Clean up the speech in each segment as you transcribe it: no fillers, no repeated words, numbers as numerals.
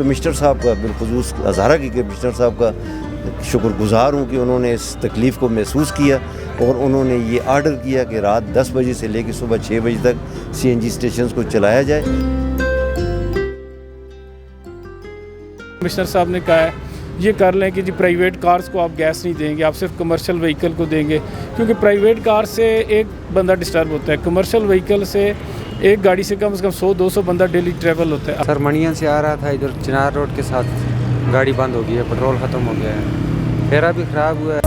Commissioner صاحب کا، بالخصوص ہزارہ کے کمشنر صاحب کا شکر گزار ہوں کہ انہوں نے اس تکلیف کو محسوس کیا اور انہوں نے یہ آرڈر کیا کہ رات 10 بجے سے لے کے صبح 6 بجے تک سی این جی اسٹیشنز کو چلایا جائے۔ کمشنر صاحب نے کہا ہے یہ کر لیں کہ جی پرائیویٹ کارز کو آپ گیس نہیں دیں گے، آپ صرف کمرشل وہیکل کو دیں گے، کیونکہ پرائیویٹ کار سے ایک بندہ ڈسٹرب ہوتا ہے، کمرشل وہیکل سے ایک گاڑی سے کم 100-200 بندہ ڈیلی ٹریول ہوتا ہے۔ سر منڈیاں سے آ رہا تھا، ادھر چنار روڈ کے ساتھ گاڑی بند ہو گئی ہے، پیٹرول ختم ہو گیا ہے، پھیرا بھی خراب ہوا ہے۔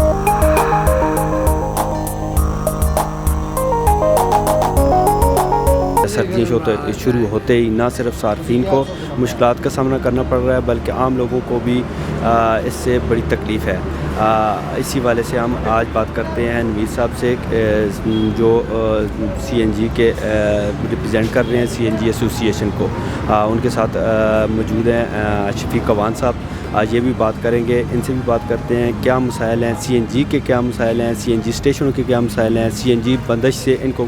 سردیاں شروع ہوتے ہی نہ صرف صارفین کو مشکلات کا سامنا کرنا پڑ رہا ہے بلکہ عام لوگوں کو بھی اس سے بڑی تکلیف ہے۔ اسی والے سے ہم آج بات کرتے ہیں نوید صاحب سے جو سی این جی کے ریپرزینٹ کر رہے ہیں سی این جی ایسوسی ایشن کو۔ ان کے ساتھ موجود ہیں شفیق کوان صاحب، آج یہ بھی بات کریں گے، ان سے بھی بات کرتے ہیں کیا مسائل ہیں سی این جی کے، کیا مسائل ہیں سی این جی اسٹیشنوں کے، کیا مسائل ہیں سی این جی بندش سے ان کو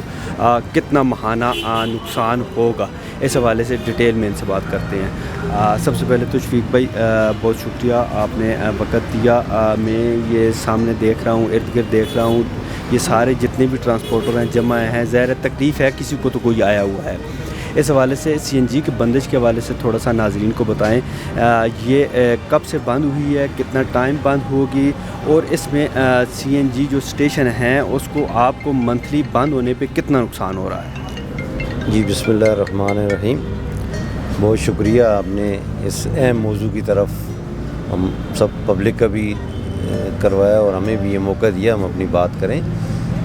کتنا ماہانہ نقصان ہوگا، اس حوالے سے ڈیٹیل میں ان سے بات کرتے ہیں۔ سب سے پہلے تو شفیق بھائی بہت شکریہ، آپ نے وقت دیا۔ میں یہ سامنے دیکھ رہا ہوں، ارد گرد دیکھ رہا ہوں، یہ سارے جتنے بھی ٹرانسپورٹر ہیں جمع ہیں، ظاہر تکلیف ہے، کسی کو تو کوئی آیا ہوا ہے۔ اس حوالے سے سی این جی کے بندش کے حوالے سے تھوڑا سا ناظرین کو بتائیں، یہ کب سے بند ہوئی ہے، کتنا ٹائم بند ہوگی، اور اس میں سی این جی جو اسٹیشن ہیں اس کو آپ کو منتھلی بند ہونے پہ کتنا نقصان ہو رہا ہے؟ جی بسم اللہ الرحمن الرحیم، بہت شکریہ آپ نے اس اہم موضوع کی طرف ہم سب پبلک کا بھی کروایا اور ہمیں بھی یہ موقع دیا ہم اپنی بات کریں۔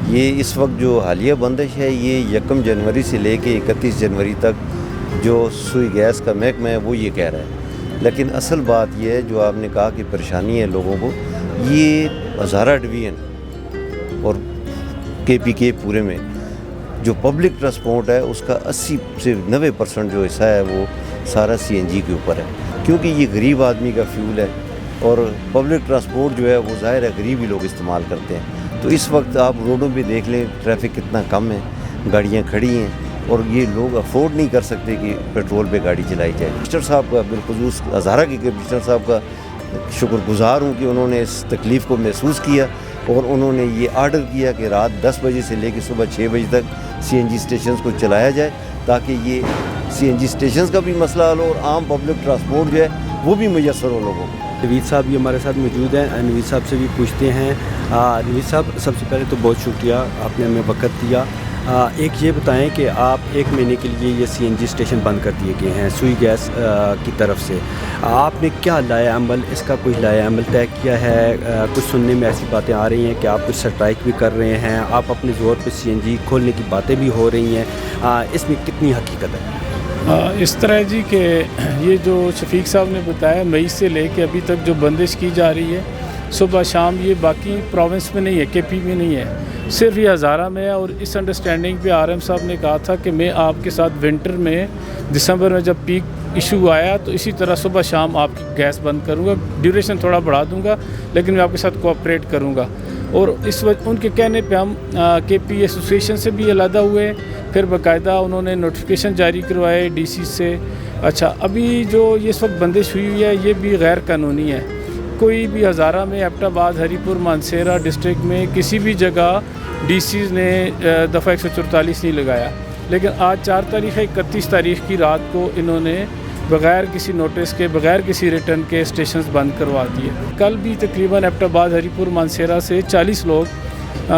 یہ اس وقت جو حالیہ بندش ہے یہ 1 جنوری سے لے کے 31 جنوری تک جو سوئی گیس کا محکمہ ہے وہ یہ کہہ رہا ہے، لیکن اصل بات یہ ہے جو آپ نے کہا کہ پریشانی ہے لوگوں کو، یہ ہزارہ ڈویژن اور کے پی کے پورے میں جو پبلک ٹرانسپورٹ ہے اس کا 80 سے 90% جو حصہ ہے وہ سارا سی این جی کے اوپر ہے، کیونکہ یہ غریب آدمی کا فیول ہے اور پبلک ٹرانسپورٹ جو ہے وہ ظاہر ہے غریب ہی لوگ استعمال کرتے ہیں۔ تو اس وقت آپ روڈوں پہ دیکھ لیں ٹریفک کتنا کم ہے، گاڑیاں کھڑی ہیں اور یہ لوگ افورڈ نہیں کر سکتے کہ پیٹرول پہ گاڑی چلائی جائے۔ کمشنر صاحب کا، بالخصوص ہزارہ کے کمشنر صاحب کا شکر گزار ہوں کہ انہوں نے اس تکلیف کو محسوس کیا اور انہوں نے یہ آرڈر کیا کہ رات 10 بجے سے لے کے صبح 6 بجے تک سی این جی اسٹیشنز کو چلایا جائے تاکہ یہ سی این جی اسٹیشنز کا بھی مسئلہ حل ہو اور عام پبلک ٹرانسپورٹ جو ہے وہ بھی میسر ہو لوگوں کو۔ نوید صاحب بھی ہمارے ساتھ موجود ہیں، نوید صاحب سے بھی پوچھتے ہیں۔ نوید صاحب سب سے پہلے تو بہت شکریہ، آپ نے ہمیں وقت دیا۔ ایک یہ بتائیں کہ آپ 1 مہینے کے لیے یہ سی این جی اسٹیشن بند کر دیے گئے ہیں سوئی گیس کی طرف سے، آپ نے کیا لایا عمل، اس کا کوئی لایا عمل طے کیا ہے؟ کچھ سننے میں ایسی باتیں آ رہی ہیں کہ آپ کچھ سٹرائک بھی کر رہے ہیں، آپ اپنے زور پہ سی این جی کھولنے کی باتیں بھی ہو رہی ہیں، اس میں کتنی حقیقت ہے؟ اس طرح جی کہ یہ جو شفیق صاحب نے بتایا مئی سے لے کے ابھی تک جو بندش کی جا رہی ہے صبح شام، یہ باقی پروونس میں نہیں ہے، کے پی میں نہیں ہے، صرف یہ ہزارہ میں ہے۔ اور اس انڈرسٹینڈنگ پہ آر ایم صاحب نے کہا تھا کہ میں آپ کے ساتھ ونٹر میں دسمبر میں جب پیک ایشو آیا تو اسی طرح صبح شام آپ کی گیس بند کروں گا، ڈیوریشن تھوڑا بڑھا دوں گا لیکن میں آپ کے ساتھ کوآپریٹ کروں گا۔ اور اس وقت ان کے کہنے پہ ہم کے پی ایسوسی ایشن سے بھی علیحدہ ہوئے، پھر باقاعدہ انہوں نے نوٹیفیکیشن جاری کروائے ڈی سی سے۔ اچھا، ابھی جو یہ اس وقت بندش ہوئی ہے یہ بھی غیر قانونی ہے، کوئی بھی ہزارہ میں، ایبٹ آباد، ہری پور، مانسیرا ڈسٹرکٹ میں کسی بھی جگہ ڈی سیز نے دفعہ 144 نہیں لگایا، لیکن آج 4 تاریخ ہے، 31 تاریخ کی رات کو انہوں نے بغیر کسی نوٹس کے، بغیر کسی ریٹرن کے اسٹیشنز بند کروا دیے۔ کل بھی تقریباً ایبٹ آباد، ہری پور، مانسیرا سے 40 لوگ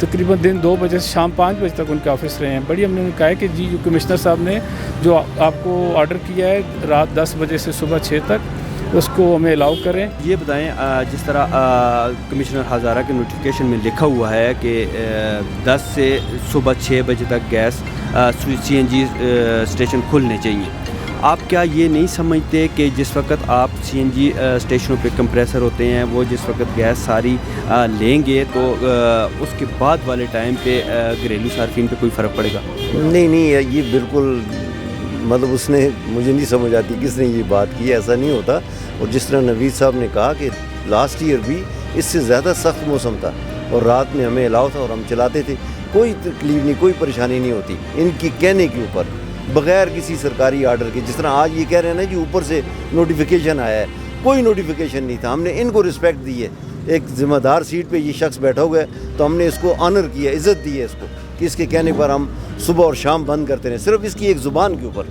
تقریباً دن 2 بجے سے شام 5 بجے تک ان کے آفس رہے ہیں۔ بڑی ہم نے کہا ہے کہ جی جو کمشنر صاحب نے جو آپ کو آرڈر کیا ہے رات 10 بجے سے صبح 6 تک، اس کو ہمیں الاؤ کریں۔ یہ بتائیں جس طرح کمشنر ہزارہ کے نوٹیفیکیشن میں لکھا ہوا ہے کہ 10 سے صبح 6 بجے تک گیس سی این جی اسٹیشن کھلنے چاہیے، آپ کیا یہ نہیں سمجھتے کہ جس وقت آپ سی این جی اسٹیشنوں پہ کمپریسر ہوتے ہیں وہ جس وقت گیس ساری لیں گے تو اس کے بعد والے ٹائم پہ گھریلو صارفین پہ کوئی فرق پڑے گا؟ نہیں، یہ بالکل مطلب اس نے مجھے نہیں سمجھ آتی کس نے یہ بات کی، ایسا نہیں ہوتا۔ اور جس طرح نوید صاحب نے کہا کہ لاسٹ ایئر بھی اس سے زیادہ سخت موسم تھا اور رات میں ہمیں الاؤ تھا اور ہم چلاتے تھے، کوئی تکلیف نہیں، کوئی پریشانی نہیں ہوتی ان کی کہنے کے اوپر۔ بغیر کسی سرکاری آرڈر کے. جس طرح آج یہ کہہ رہے ہیں نا جی اوپر سے نوٹیفیکیشن آیا ہے, کوئی نوٹیفیکیشن نہیں تھا. ہم نے ان کو رسپیکٹ دی ہے. ایک ذمہ دار سیٹ پہ یہ شخص بیٹھا ہوا ہے تو ہم نے اس کو آنر کیا, عزت دی ہے اس کو, کہ اس کے کہنے پر ہم صبح اور شام بند کرتے رہیں, صرف اس کی ایک زبان کے اوپر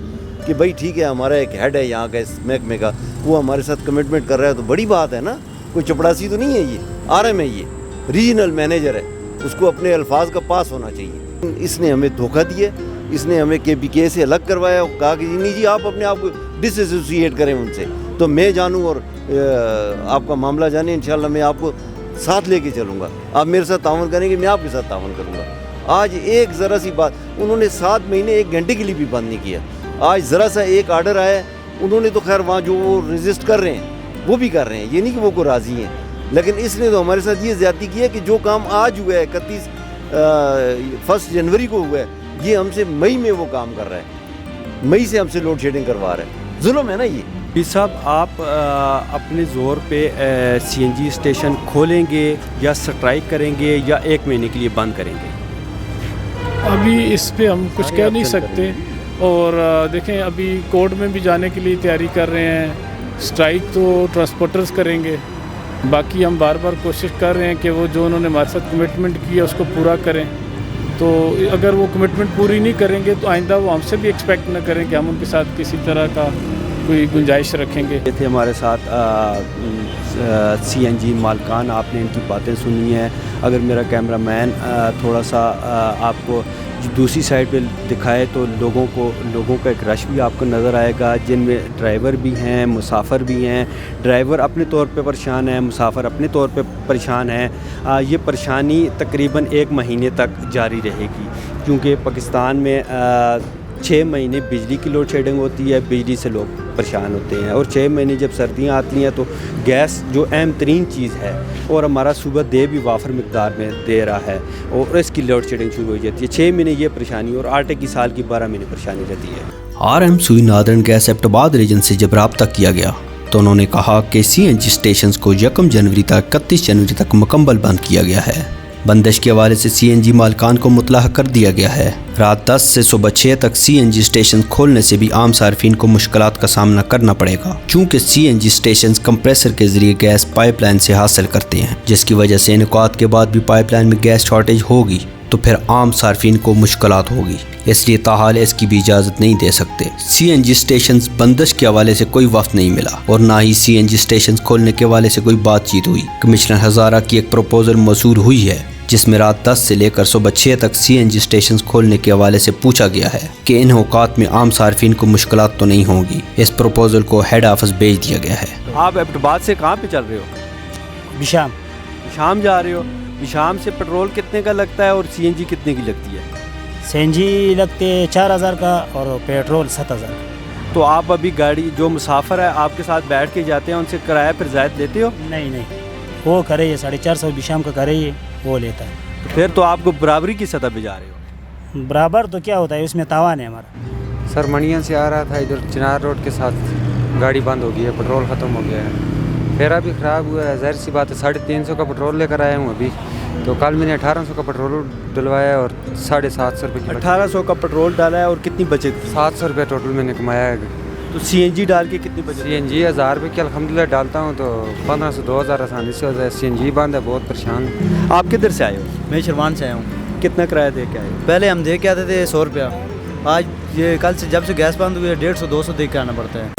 کہ بھائی ٹھیک ہے ہمارا ایک ہیڈ ہے یہاں کا اس محکمے کا, وہ ہمارے ساتھ کمٹمنٹ کر رہا ہے تو بڑی بات ہے نا. کوئی چپڑاسی تو نہیں ہے, یہ RM ہے, یہ ریجنل مینیجر ہے, اس کو اپنے الفاظ کا پاس ہونا چاہیے. اس نے ہمیں دھوکہ دیا, اس نے ہمیں KPK سے الگ کروایا, کہا کہ نہیں جی آپ اپنے آپ کو ڈس ایسوسیٹ کریں ان سے, تو میں جانوں اور آپ کا معاملہ جانیں, انشاءاللہ میں آپ کو ساتھ لے کے چلوں گا. آپ میرے ساتھ تعاون کریں گے, میں آپ کے ساتھ تعاون کروں گا. آج ایک ذرا سی بات انہوں نے 7 مہینے 1 گھنٹے کے لیے بھی بند نہیں کیا. آج ذرا سا ایک آرڈر آیا, انہوں نے تو خیر وہاں جو وہ رجسٹ کر رہے ہیں وہ بھی کر رہے ہیں, یہ نہیں کہ وہ کو راضی ہیں, لیکن اس نے تو ہمارے ساتھ یہ زیادتی کی ہے کہ جو کام آج ہوا ہے 1 جنوری کو ہوا ہے, یہ ہم سے مئی میں وہ کام کر رہا ہے, مئی سے ہم سے لوڈ شیڈنگ کروا رہا ہے. ظلم ہے نا یہ. پیر صاحب آپ اپنے زور پہ CNG اسٹیشن کھولیں گے یا سٹرائک کریں گے یا 1 مہینے کے لیے بند کریں گے؟ ابھی اس پہ ہم کچھ کہہ نہیں سکتے, اور دیکھیں ابھی کورٹ میں بھی جانے کے لیے تیاری کر رہے ہیں. اسٹرائک تو ٹرانسپورٹرز کریں گے, باقی ہم بار بار کوشش کر رہے ہیں کہ وہ جو انہوں نے ہمارے ساتھ کمٹمنٹ کی ہے اس کو پورا کریں. تو اگر وہ کمٹمنٹ پوری نہیں کریں گے تو آئندہ وہ ہم سے بھی ایکسپیکٹ نہ کریں کہ ہم ان کے ساتھ کسی طرح کا کوئی گنجائش رکھیں گے. یہ تھے ہمارے ساتھ CNG مالکان, آپ نے ان کی باتیں سنی ہیں. اگر میرا کیمرہ مین تھوڑا سا آپ کو دوسری سائڈ پہ دکھائے تو لوگوں کا ایک رش بھی آپ کو نظر آئے گا, جن میں ڈرائیور بھی ہیں, مسافر بھی ہیں. ڈرائیور اپنے طور پہ پریشان ہیں, مسافر اپنے طور پہ پریشان ہیں. یہ پریشانی تقریباً 1 مہینے تک جاری رہے گی, کیونکہ پاکستان میں 6 مہینے بجلی کی لوڈ شیڈنگ ہوتی ہے, بجلی سے لوگ پریشان ہوتے ہیں. اور 6 مہینے جب سردیاں آتی ہیں تو گیس جو اہم ترین چیز ہے, اور ہمارا صوبہ دے بھی وافر مقدار میں دے رہا ہے, اور اس کی لوڈ شیڈنگ شروع ہو جاتی ہے. 6 مہینے یہ پریشانی, اور آٹے کی سال کی 12 مہینے پریشانی رہتی ہے. RM سوئی نادرن گیس ایبٹ آباد ریجن سے جب رابطہ کیا گیا تو انہوں نے کہا کہ CNG اسٹیشنز کو 1 جنوری تک 31 جنوری تک مکمل بند کیا گیا ہے. بندش کے حوالے سے CNG مالکان کو مطلع کر دیا گیا ہے. رات 10 سے صبح 6 تک CNG اسٹیشن کھولنے سے بھی عام صارفین کو مشکلات کا سامنا کرنا پڑے گا, چونکہ CNG اسٹیشنز کمپریسر کے ذریعے گیس پائپ لائن سے حاصل کرتے ہیں, جس کی وجہ سے انعقاد کے بعد بھی پائپ لائن میں گیس شارٹیج ہوگی تو پھر عام صارفین کو مشکلات ہوگی. اس لیے تاحال اس کی بھی اجازت نہیں دے سکتے. CNG اسٹیشنز بندش کے حوالے سے کوئی وفد نہیں ملا, اور نہ ہی CNG اسٹیشنز کھولنے کے حوالے سے کوئی بات چیت ہوئی. کمشنر ہزارہ کی ایک پروپوزل موصول ہوئی ہے جس میں رات 10 سے لے کر صبح 6 تک CNG اسٹیشنز کھولنے کے حوالے سے پوچھا گیا ہے کہ ان اوقات میں عام صارفین کو مشکلات تو نہیں ہوں گی. اس پروپوزل کو ہیڈ آفس بھیج دیا گیا ہے. آپ ایبٹ آباد سے کہاں پہ چل رہے ہو؟ بشام. بشام جا رہے ہو. بشام سے پیٹرول کتنے کا لگتا ہے اور CNG کتنے کی لگتی ہے؟ CNG لگتے 4000 کا اور پیٹرول 7000 کا. تو آپ ابھی گاڑی جو مسافر ہے آپ کے ساتھ بیٹھ کے جاتے ہیں, ان سے کرایہ پھر زائد لیتے ہو؟ نہیں, وہ کرے 450 بشام کا کرے, وہ لیتا ہے. پھر تو آپ کو برابری کی سطح پہ جا رہے ہو. برابر تو کیا ہوتا ہے, اس میں تاوان ہے ہمارا. سر منڈیاں سے آ رہا تھا, ادھر چنار روڈ کے ساتھ گاڑی بند ہو گئی ہے, پیٹرول ختم ہو گیا ہے, پھیرا بھی خراب ہوا ہے. ظاہر سی بات ہے, 350 کا پیٹرول لے کر آیا ہوں ابھی, تو کل میں نے 1800 کا پیٹرول ڈلوایا اور 750 روپے کی 1800 کا پیٹرول ڈالا ہے اور کتنی بچت کی؟ 700 روپے ٹوٹل میں نے کمایا ہے. تو CNG ڈال کے کتنی بچت؟ CNG 1000 روپے کی الحمدللہ ڈالتا ہوں تو 1500 2000 آسانی سے ہو جائے. CNG بند ہے, بہت پریشان. آپ کدھر سے آئے ہو؟ میں شروان سے آیا ہوں. کتنا کرایہ دے کے آئے ہو؟ پہلے ہم دے کے آتے تھے 100 روپیہ, آج یہ کل سے جب سے گیس بند ہوئی ہے 150 200 دے کے آنا پڑتا ہے.